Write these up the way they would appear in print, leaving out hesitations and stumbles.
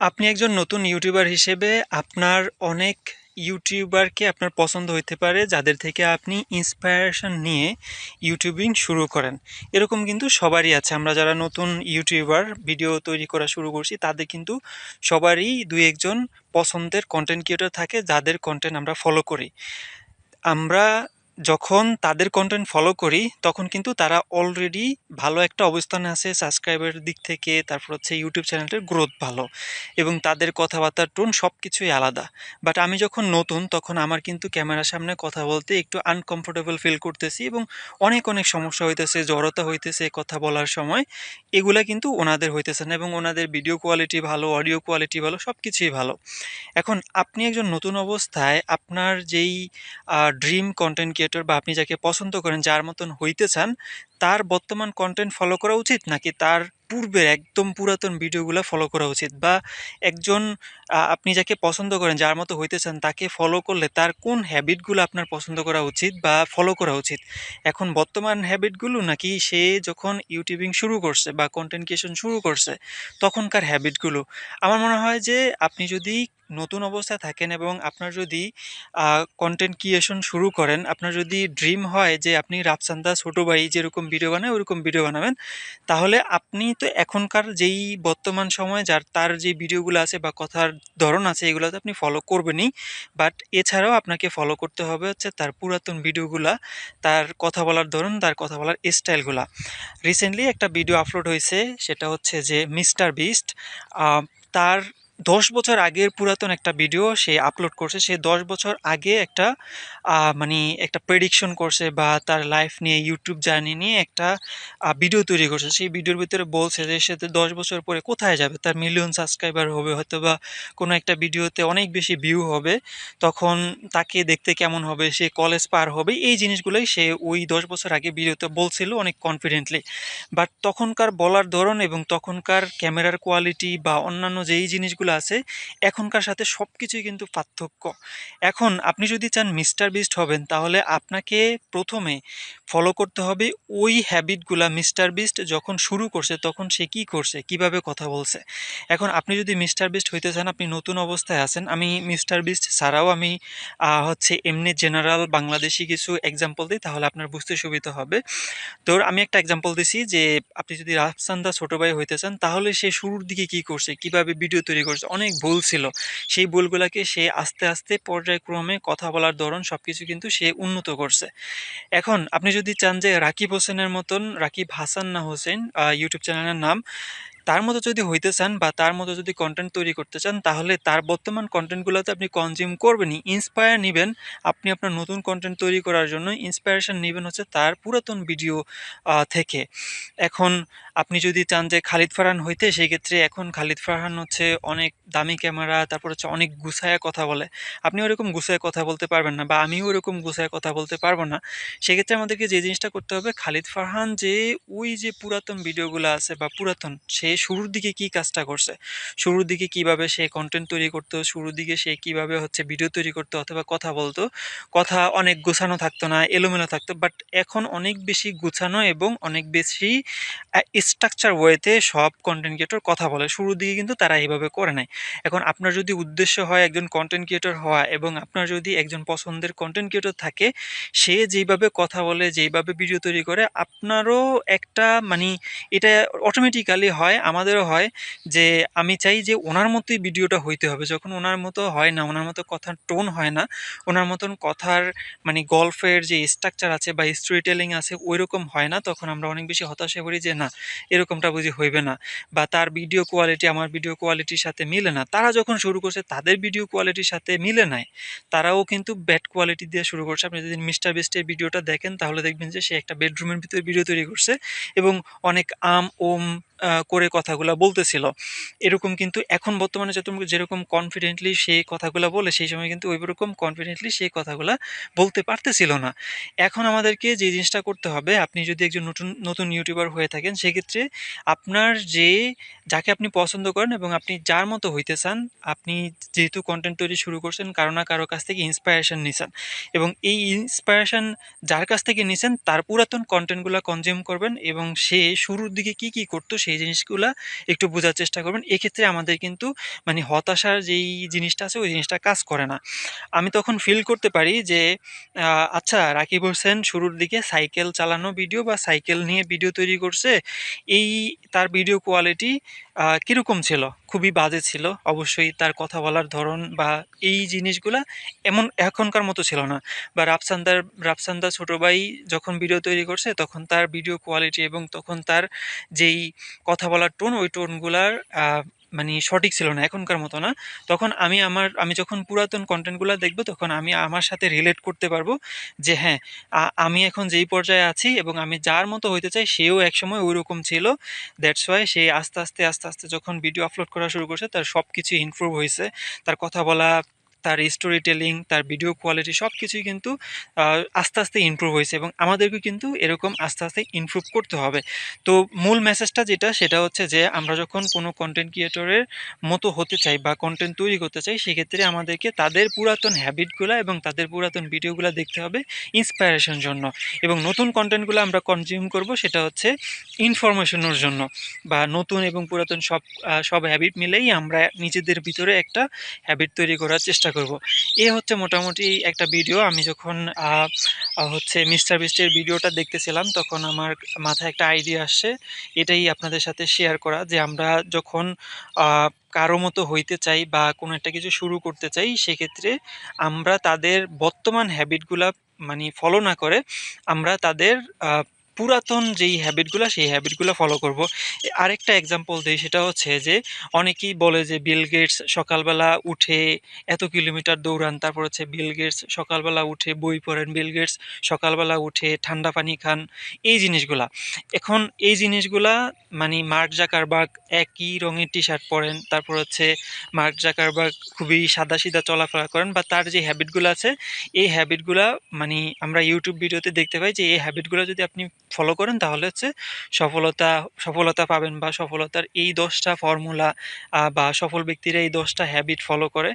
আপনি একজন নতুন ইউটিউবার হিসেবে আপনার অনেক ইউটিউবারকে আপনার পছন্দ হইতে পারে যাদের থেকে আপনি ইন্সপায়ারেশন নিয়ে ইউটিউবিং শুরু করেন। এরকম কিন্তু সবারই আছে। আমরা যারা নতুন ইউটিউবার ভিডিও তৈরি করা শুরু করছি তাদের কিন্তু সবারই দুই একজন পছন্দের কন্টেন্ট ক্রিয়েটর থাকে যাদের কন্টেন্ট আমরা ফলো করি। আমরা যখন তাদের কন্টেন্ট ফলো করি তখন কিন্তু তারা অলরেডি ভালো একটা অবস্থানে আছে সাবস্ক্রাইবারের দিক থেকে, তারপর হচ্ছে ইউটিউব চ্যানেলের গ্রোথ ভালো এবং তাদের কথাবার্তার টোন সব কিছুই আলাদা। বাট আমি যখন নতুন তখন আমার কিন্তু ক্যামেরার সামনে কথা বলতে একটু আনকমফোর্টেবল ফিল করতেছি এবং অনেক অনেক সমস্যা হইতেছে, জড়তা হইতেছে কথা বলার সময়। এগুলা কিন্তু ওনাদের হইতেছে না এবং ওনাদের ভিডিও কোয়ালিটি ভালো, অডিও কোয়ালিটি ভালো, সব কিছুই ভালো। এখন আপনি একজন নতুন অবস্থায় আপনার যেই ড্রিম কন্টেন্ট ক্রিয়েটর বা আপনি যাকে পছন্দ করেন, যার মতন হইতে চান, তার বর্তমান কন্টেন্ট ফলো করা উচিত নাকি তার পূর্বের একদম পুরাতন ভিডিওগুলা ফলো করা উচিত? বা একজন আপনি যাকে পছন্দ করেন, যার মতো হইতে চান, তাকে ফলো করলে তার কোন হ্যাবিটগুলো আপনার পছন্দ করা উচিত বা ফলো করা উচিত? এখন বর্তমান হ্যাবিটগুলো নাকি সে যখন ইউটিউবিং শুরু করছে বা কন্টেন্ট ক্রিয়েশন শুরু করছে তখনকার হ্যাবিটগুলো? আমার মনে হয় যে আপনি যদি নতুন অবস্থায় থাকেন এবং আপনার যদি কন্টেন্ট ক্রিয়েশন শুরু করেন, আপনার যদি ড্রিম হয় যে আপনি রাফসান দা ছোট ভাই যেরকম ভিডিও বানায় ওরকম ভিডিও বানাবেন, তাহলে আপনি তো এখনকার যেই বর্তমান সময়ে তার যে ভিডিওগুলো আছে বা কথার ধরন আছে এগুলো তো আপনি ফলো করবেনই। বাট এছাড়াও আপনাকে ফলো করতে হবে হচ্ছে তার পুরাতন ভিডিওগুলা, তার কথা বলার ধরন, তার কথা বলার স্টাইলগুলা। রিসেন্টলি একটা ভিডিও আপলোড হয়েছে, সেটা হচ্ছে যে মিস্টার বিস্ট তার 10 বছর আগের পুরাতন একটা ভিডিও সে আপলোড করছে। সে 10 বছর আগে একটা মানে একটা প্রেডিকশন করছে বা তার লাইফ নিয়ে, ইউটিউব জার্নি নিয়ে একটা ভিডিও তৈরি করছে। সেই ভিডিওর ভিতরে বলছে যে সে 10 বছর পরে কোথায় যাবে, তার মিলিয়ন সাবস্ক্রাইবার হবে হয়তো বা কোনো একটা ভিডিওতে অনেক বেশি ভিউ হবে, তখন তাকে দেখতে কেমন হবে, সে কলেজ পার হবে, এই জিনিসগুলোই সে ওই 10 বছর আগে ভিডিওতে বলছিল অনেক কনফিডেন্টলি। বাট তখনকার বলার ধরন এবং তখনকার ক্যামেরার কোয়ালিটি বা অন্যান্য যেই জিনিসগুলো আছে এখনকার সাথে সব কিছুই কিন্তু পার্থক্য। এখন আপনি যদি চান মিস্টার বিস্ট হবেন তাহলে আপনাকে প্রথমে ফলো করতে হবে ওই হ্যাবিটগুলা। মিস্টার বিস্ট যখন শুরু করছে তখন সে কি করছে, কিভাবে কথা বলছে। এখন আপনি যদি মিস্টার বিস্ট হইতে চান, আপনি নতুন অবস্থায় আছেন, আমি মিস্টার বিস্ট ছাড়াও আমি হচ্ছে এমনি জেনারেল বাংলাদেশি কিছু এক্সাম্পল দিই তাহলে আপনার বুঝতে সুবিধা হবে। তোর আমি একটা এক্সাম্পল দিছি যে আপনি যদি রাফসান দা ছোট ভাই হইতে চান তাহলে সে শুরুর দিকে কি করছে, কিভাবে ভিডিও তৈরি করছে, অনেক ভুল ছিল। সেই ভুলগুলাকে সে আস্তে আস্তে পর্যায়ক্রমে কথা বলার ধরন সবকিছু কিন্তু সে উন্নত করছে। এখন আপনি যদি চান যে রাকিব হোসেনের মতন, রাকিব হাসান না হোসেন ইউটিউব চ্যানেলের নাম, তার মতো যদি হইতে চান বা তার মতো যদি কন্টেন্ট তৈরি করতে চান তাহলে তার বর্তমান কন্টেন্টগুলোতে আপনি কনজিউম করবেনই, ইন্সপায়ার নিবেন। আপনি আপনার নতুন কন্টেন্ট তৈরি করার জন্য ইন্সপায়ারেশন নিবেন হচ্ছে তার পুরাতন ভিডিও থেকে। এখন আপনি যদি চান যে খালিদ ফারহান হইতে, সেক্ষেত্রে এখন খালিদ ফারহান হচ্ছে অনেক দামি ক্যামেরা, তারপর হচ্ছে অনেক গুছায়া কথা বলে। আপনি ওরকম গুছায় কথা বলতে পারবেন না বা আমিও ওরকম গুছায় কথা বলতে পারবো না। সেক্ষেত্রে আমাদেরকে যে জিনিসটা করতে হবে, খালিদ ফারহান যে ওই যে পুরাতন ভিডিওগুলো আছে বা পুরাতন সে শুরুর দিকে কি কাজটা করছে, শুরুর দিকে কিভাবে সে কন্টেন্ট তৈরি করতো, শুরুর দিকে সে কিভাবে হচ্ছে ভিডিও তৈরি করতো অথবা কথা বলতো, কথা অনেক গোছানো থাকতো না, এলোমেলো থাকতো। বাট এখন অনেক বেশি গুছানো এবং অনেক বেশি স্ট্রাকচার ওয়েতে সব কন্টেন্ট ক্রিয়েটর কথা বলে। শুরুর দিকে কিন্তু তারা এইভাবে করে নাই। এখন আপনার যদি উদ্দেশ্য হয় একজন কন্টেন্ট ক্রিয়েটর হওয়া এবং আপনার যদি একজন পছন্দের কন্টেন্ট ক্রিয়েটর থাকে, সে যেইভাবে কথা বলে, যেইভাবে ভিডিও তৈরি করে, আপনারও একটা মানে এটা অটোমেটিক্যালি হয়, আমাদেরও হয় যে আমি চাই যে ওনার মতোই ভিডিওটা হইতে হবে। যখন ওনার মতো হয় না, ওনার মতো কথার টোন হয় না, ওনার মতন কথার মানে গল্পের যে স্ট্রাকচার আছে বা স্টোরি টেলিং আছে ওইরকম হয় না, তখন আমরা অনেক বেশি হতাশ হয়ে পড়ি যে না, এরকমটা বুঝি হইবে না, বা তার ভিডিও কোয়ালিটি আমার ভিডিও কোয়ালিটির সাথে মিলে না। তারা যখন শুরু করছে তাদের ভিডিও কোয়ালিটির সাথে মিলে নাই, তারাও কিন্তু ব্যাড কোয়ালিটি দিয়ে শুরু করছে। আপনি যদি মিস্টার বিস্টের ভিডিওটা দেখেন তাহলে দেখবেন যে সে একটা বেডরুমের ভিতরে ভিডিও তৈরি করছে এবং অনেক ওম করে কথাগুলা বলতেছিল। এরকম কিন্তু এখন বর্তমানে যেরকম কনফিডেন্টলি সে কথাগুলা বলে, সেই সময় কিন্তু ওইরকম কনফিডেন্টলি সে কথাগুলা বলতে পারতেছিল না। এখন আমাদেরকে যে জিনিসটা করতে হবে, আপনি যদি একজন নতুন নতুন ইউটিউবার হয়ে থাকেন সেক্ষেত্রে আপনার যাকে আপনি পছন্দ করেন এবং আপনি যার মতো হইতে চান, আপনি যেহেতু কন্টেন্ট তৈরি শুরু করছেন কারো না কারো কাছ থেকে ইন্সপায়ারেশন নিছেন এবং এই ইন্সপায়ারেশন যার কাছ থেকে নিছেন তার পুরাতন কন্টেন্টগুলো কনজিউম করবেন এবং সে শুরুর দিকে কি কি করতো সেই জিনিসগুলা একটু বোঝার চেষ্টা করবেন। এক্ষেত্রে আমাদের কিন্তু মানে হতাশার যেই জিনিসটা আছে ওই জিনিসটা কাজ করে না। আমি তখন ফিল করতে পারি যে আচ্ছা, রাকিব হোসেন শুরুর দিকে সাইকেল চালানো ভিডিও বা সাইকেল নিয়ে ভিডিও তৈরি করছে। এই তার ভিডিও কোয়ালিটি কিরকম ছিল? খুবই বাজে ছিল। অবশ্যই তার কথা বলার ধরন বা এই জিনিসগুলা এমন এখনকার মতো ছিল না। বা রাফসানদার ছোট ভাই যখন ভিডিও তৈরি করছে তখন তার ভিডিও কোয়ালিটি এবং তখন তার যেই কথা বলার টোন ওই টোনগুলার মানে সঠিক ছিল না, এখনকার মতো না। তখন আমি যখন পুরাতন কন্টেন্টগুলো দেখব তখন আমি আমার সাথে রিলেট করতে পারবো যে হ্যাঁ, আমি এখন যেই পর্যায়ে আছি এবং আমি যার মতো হইতে চাই সেও একসময় ওইরকম ছিল। দ্যাটস ওয়াই সে আস্তে আস্তে যখন ভিডিও আপলোড করা শুরু করছে তার সব কিছু ইমপ্রুভ হয়েছে। তার কথা বলা, তার স্টোরি টেলিং, তার ভিডিও কোয়ালিটি সব কিছুই কিন্তু আস্তে আস্তে ইমপ্রুভ হয়েছে এবং আমাদেরকে কিন্তু এরকম আস্তে আস্তে ইমপ্রুভ করতে হবে। তো মূল মেসেজটা যেটা সেটা হচ্ছে যে আমরা যখন কোনো কন্টেন্ট ক্রিয়েটরের মতো হতে চাই বা কন্টেন্ট তৈরি করতে চাই সেক্ষেত্রে আমাদেরকে তাদের পুরাতন হ্যাবিটগুলা এবং তাদের পুরাতন ভিডিওগুলা দেখতে হবে ইন্সপায়ারেশন জন্য, এবং নতুন কন্টেন্টগুলো আমরা কনজিউম করব সেটা হচ্ছে ইনফরমেশনের জন্য, বা নতুন এবং পুরাতন সব হ্যাবিট মিলেই আমরা নিজেদের ভিতরে একটা হ্যাবিট তৈরি করার চেষ্টা করব। এ হচ্ছে মোটামুটি একটা ভিডিও। আমি যখন হচ্ছে মিস্টার বিস্টের ভিডিওটা দেখতেছিলাম তখন আমার মাথায় একটা আইডিয়া আসছে, এটাই আপনাদের সাথে শেয়ার করা যে আমরা যখন কারো মতো হইতে চাই বা কোনো একটা কিছু শুরু করতে চাই সেক্ষেত্রে আমরা তাদের বর্তমান হ্যাবিটগুলা মানে ফলো না করে আমরা তাদের পুরাতন যেই হ্যাবিটগুলা সেই হ্যাবিটগুলা ফলো করব। আরেকটা এক্সাম্পল দিই, সেটা হচ্ছে যে অনেকেই বলে যে বিল গেটস সকালবেলা উঠে এত কিলোমিটার দৌড়ান, তারপর হচ্ছে বিল গেটস সকালবেলা উঠে বই পড়েন, বিল গেটস সকালবেলা উঠে ঠান্ডা পানি খান, এই জিনিসগুলা। এখন এই জিনিসগুলা মানে মার্ক জাকারবার্গ একই রঙের টি শার্ট পরেন, তারপর হচ্ছে মার্ক জাকারবার্গ খুবই সাদাসিধা চলাফেরা করেন বা তার যে হ্যাবিটগুলো আছে এই হ্যাবিটগুলা মানে আমরা ইউটিউব ভিডিওতে দেখতে পাই যে এই হ্যাবিটগুলো যদি আপনি ফলো করেন তাহলে হচ্ছে সফলতা সফলতা পাবেন, বা সফলতার এই 10টা ফর্মুলা বা সফল ব্যক্তিরা এই 10টা হ্যাবিট ফলো করে।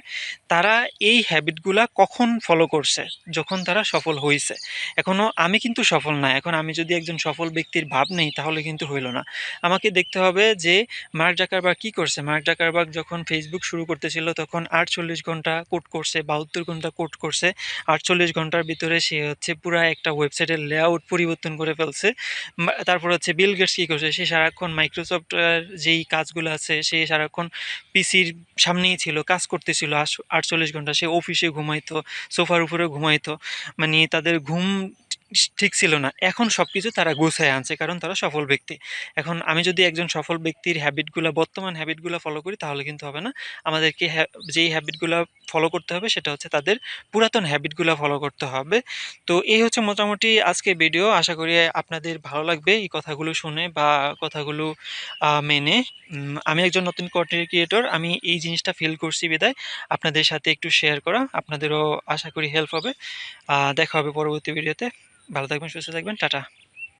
তারা এই হ্যাবিটগুলা কখন ফলো করছে? যখন তারা সফল হইছে। এখনো আমি কিন্তু সফল না। এখন আমি যদি একজন সফল ব্যক্তির ভাব নেই তাহলে কিন্তু হইল না। আমাকে দেখতে হবে যে মার্ক জাকারবার্গ কি করছে। মার্ক জাকারবার্গ যখন ফেসবুক শুরু করতেছিল তখন 48 ঘন্টা কোড করছে, 72 ঘন্টা কোড করছে। 48 ঘন্টার ভিতরে সে হচ্ছে পুরা একটা ওয়েবসাইটের লেআউট পরিবর্তন করে ফেলছে। তারপর হচ্ছে বিল গেটস কি করছে, সে সারাক্ষণ মাইক্রোসফট যেই কাজগুলো আছে সে সারাক্ষণ পিসির সামনেই ছিল, কাজ করতেছিল 48 ঘন্টা। সে অফিসে ঘুমাইতো, সোফার উপরে ঘুমাইতো, মানে তাদের ঘুম ঠিক ছিল না। এখন সবকিছু তারা গুছায় আনছে কারণ তারা সফল ব্যক্তি। এখন আমি যদি একজন সফল ব্যক্তির হ্যাবিটগুলা বর্তমান হ্যাবিটগুলা ফলো করি তাহলে কিন্তু হবে না। আমাদেরকে যেই হ্যাবিটগুলা ফলো করতে হবে সেটা হচ্ছে তাদের পুরাতন হ্যাবিটগুলা ফলো করতে হবে। তো এই হচ্ছে মোটামুটি আজকে ভিডিও। আশা করি আপনাদের ভালো লাগবে এই কথাগুলো শুনে বা কথাগুলো মেনে। আমি একজন নতুন কন্টেন্ট ক্রিয়েটর, আমি এই জিনিসটা ফিল করছি বিদায় আপনাদের সাথে একটু শেয়ার করা। আপনাদেরও আশা করি হেল্প হবে। দেখা হবে পরবর্তী ভিডিওতে। ভালো থাকবেন, সুস্থ থাকবেন। টাটা।